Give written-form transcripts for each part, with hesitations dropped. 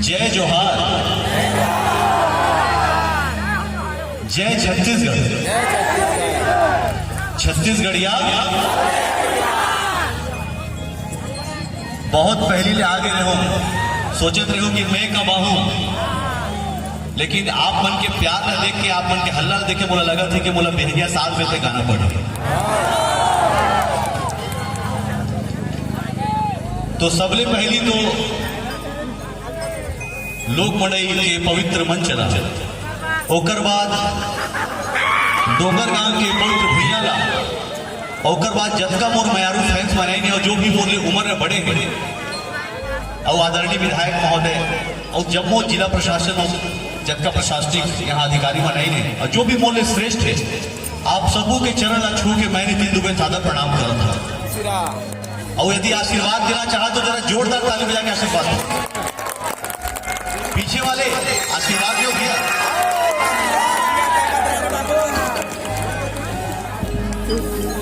जय जोहार, जय छत्तीसगढ़, छत्तीसगढ़िया बहुत पहले ले आगे रहो, सोचते रहो कि मैं कब आऊं, लेकिन आप मन के प्यार न देख के, आप मन के हल्ला देख के बोला लगा था कि बोला बेहरिया साल में से गाना पड़े। तो सबले पहली तो लोक मड़ई के पवित्र मन चला, ओकर बाद डोंगर गांव के पवित्र भुइया ला, ओकर बाद जतका मोर मयारू फैंस बनाई और जो भी मोर उम्र में बड़े हैं और आदरणीय विधायक महोदय और जम्मू जिला प्रशासन और जतका प्रशासनिक यहाँ अधिकारी बनाई ने और जो भी मोर श्रेष्ठ है, आप सबों के चरण ला छू के मैंने 3 दुबे सादर प्रणाम करता था। और यदि आशीर्वाद देना चाहा तो जरा जोरदार ताली बजा के आशीर्वाद दो। पीछे वाले आशीर्वाद दो भैया।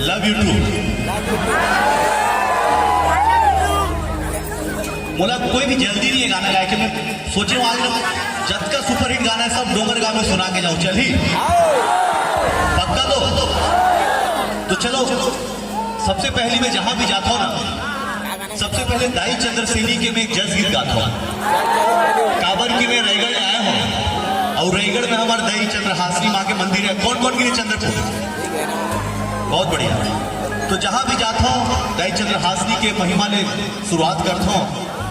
Love you too. बोला कोई भी जल्दी नहीं है गाना गाए के, मैं सोचे आज जब का सुपरहिट गाना है सब डोंगर गांव में सुना के जाऊं। चल ही पक्का तो चलो। सबसे पहली मैं जहां भी जाता हूं ना, सबसे पहले दाई चंद्र सेनी के मैं एक जज गीत गाता हूं। काबर की मैं रायगढ़ आया हूं और रायगढ़ में हमारे दाई चंद्र हासनी माँ के मंदिर है। कौन कौन गिरे चंद्रपुर? बहुत बढ़िया। तो जहां भी जाता हूं दाई चंद्र हासनी के महिमा ने शुरुआत करता हूं,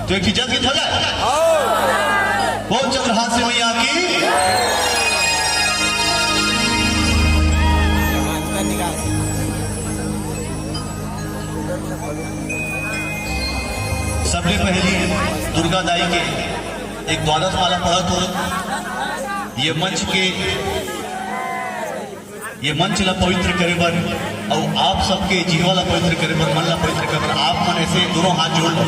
तो एक जज गीत हो जाए। कौन चंद्र हासनी मैया की? सबसे पहली दुर्गा दाई के एक द्वादश माला पढ़ा तो ये मंच ला पवित्र करे बर और आप सबके जीवा ला पवित्र करे बर, मन ला पवित्र करे बर आप मन ऐसे दोनों हाथ जोड़ लो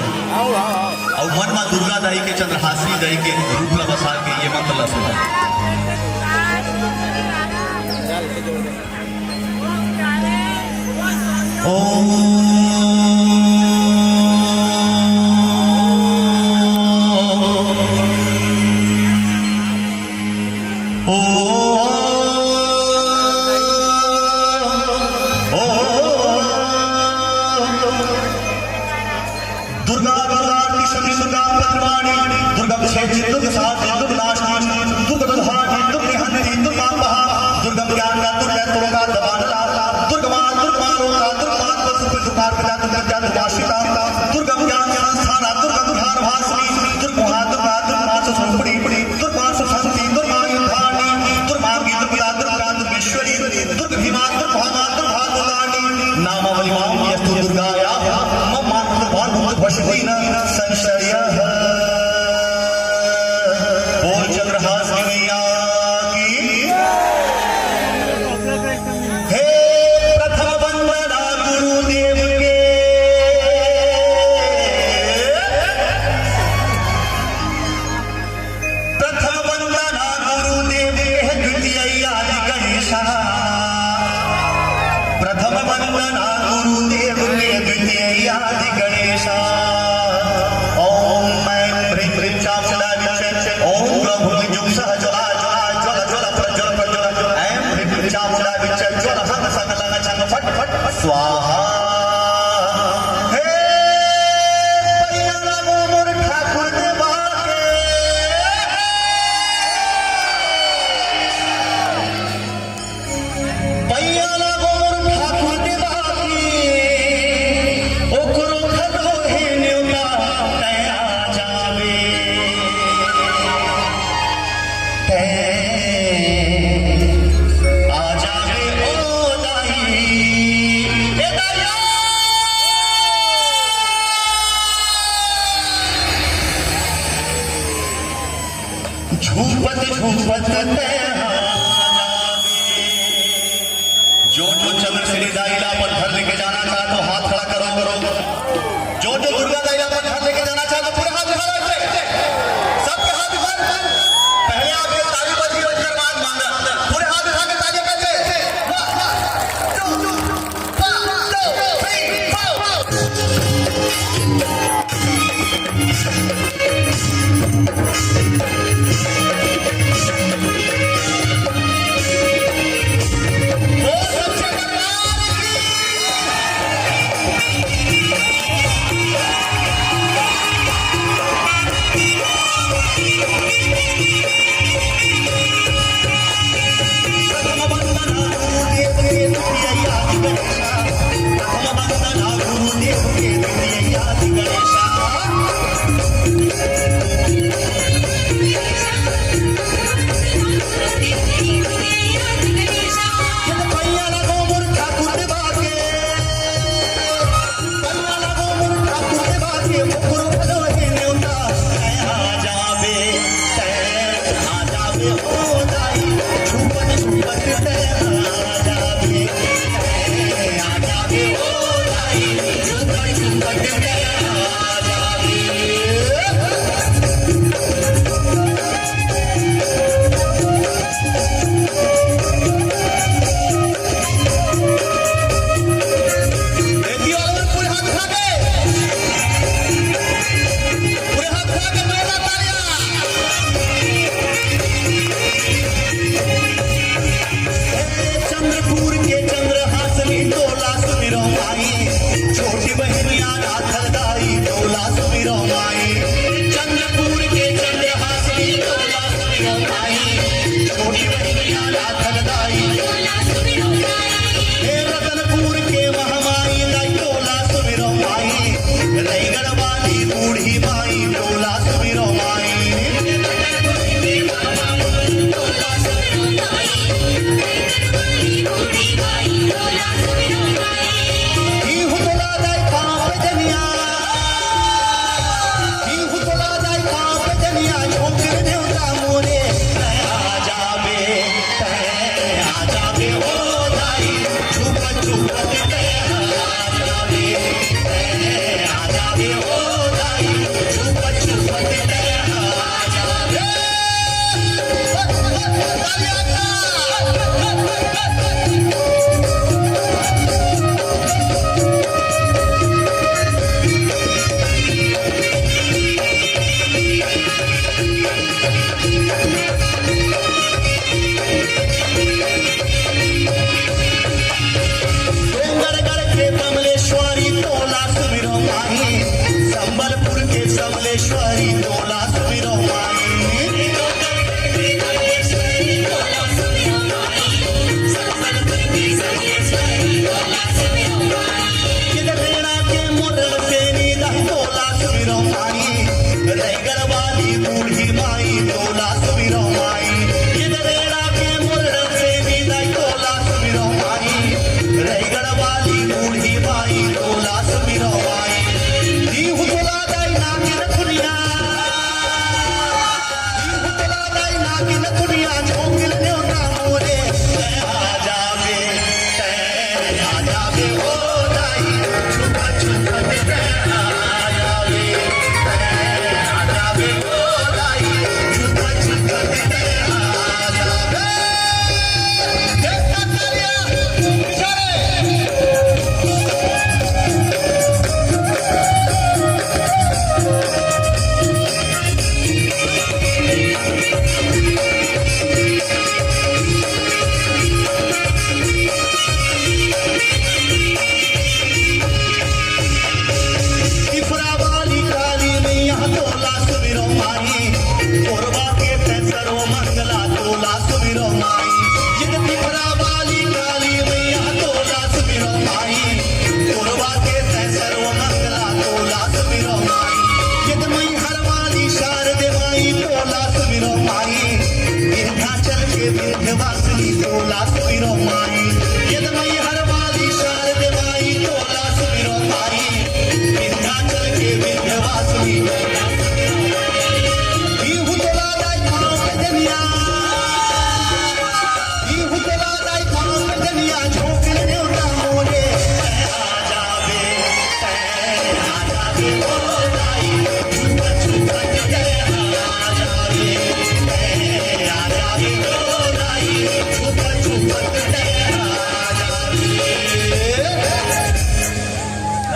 और मन में दुर्गा दाई के चंद्रहासिनी दाई के रूप ला बसा के ये मंत्र ला सुना। दुर्गा दुर्गा दुर्गा पद्माणी दुर्गा क्षेत्री दुर्गा साधी दुर्गा नाशनी दुर्गा दुर्हानी दुर्गा हंती दुर्गा महा दुर्गा ज्ञान का दुर्गा तुरंगा दबान दुर्गा मां रोका दुर्गा मां पशु सुखार प्रजा दुर्गा दुर्गा सीता दुर्गा ज्ञान स्थाना दुर्गा दुर्हार भासनी दुर्गा दुर्गा दुर्गा संपड़ी पड़ी दुर्गा सुशांति दुर्गा युद्धानी दुर्गा गीत दुर्गा दुर्गा दुर्गेश्वरी दुर्गा भीमा दुर्गा दुर्गा दुर्गानी नामावली मां यस्तु दुर्गाया मम्मा भस्मीन संशय बोल चंद्रहासिनी मैया की। हे प्रथम वंदना गुरुदेव के, प्रथम वंदना गुरुदेव के द्वितीय आदि गणेशा, प्रथम वंदना गुरुदेव के द्वितीय आदि गणेशा। स्वाहा हे पैया मोर ठाकुर देवा के, पैया मोर ठाकुर देवा के, ओकरो खदो हे न्योता तया जावे आ जावे ओ दाई। झूपत झूपत जो चंद्रश्री दाईला पर घर लेके जाना चाहे तो हाथ खड़ा करो। जो दुर्गा दाईला पर घर लेके जाना चाहे तो पूरे हाथ दिखा, सबके हाथ दिखा। पहले आपके ताली बजी और उसके बाद मांगा, पूरे हाथ दिखा के ताली बजे। 1 2 3 4 के दिए याद गणेशा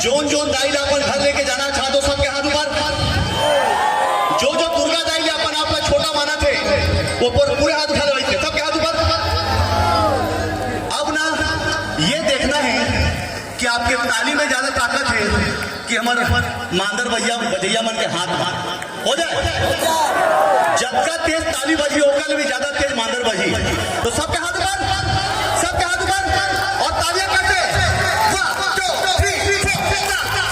जोन जोन दाईला आपण घर लेके जाना चाहतो सबके हाथ ऊपर जो जो दुर्गा दाई अपन आपला छोटा माना थे वो पूरे हाथ उठा ले सबके हाथ ऊपर। अब ना ये देखना है कि आपके ताली में ज्यादा ताकत है कि हमारे मांदर बजैया मन के हाथ हो जाए। जबका तेज ताली बजी होगा भी ज्यादा तेज मांदर बजी तो सबके हाथ ऊपर सबके हाथ ऊपर और तालियां करते 1 2 3 4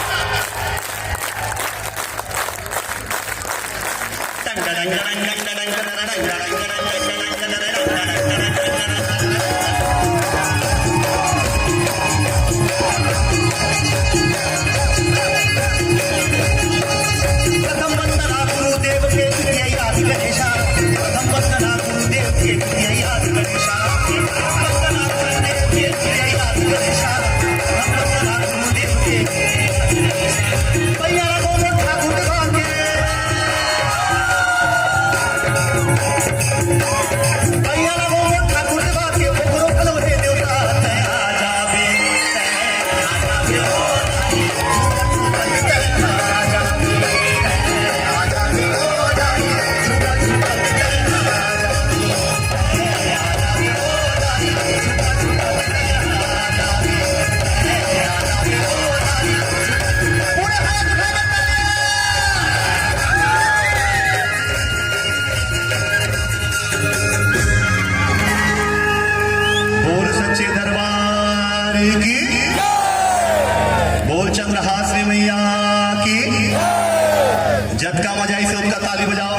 प्रथम वंदना गुरुदेव के तुझे याद गणेशा, प्रथम वंदना गुरुदेव के तुझे याद गणेशा, वंदना गुरुदेव के तुझे याद गणेशा, वंदना गुरुदेव के भैया को ठाकुर भाग्य, भैया को ठाकुर भाग्य गुरु कलवरे देवता तया जावे, बोल सच्चे दरबार की, बोल चंद्रहास मैया की, जद का मजा इसे उनका ताली बजाओ।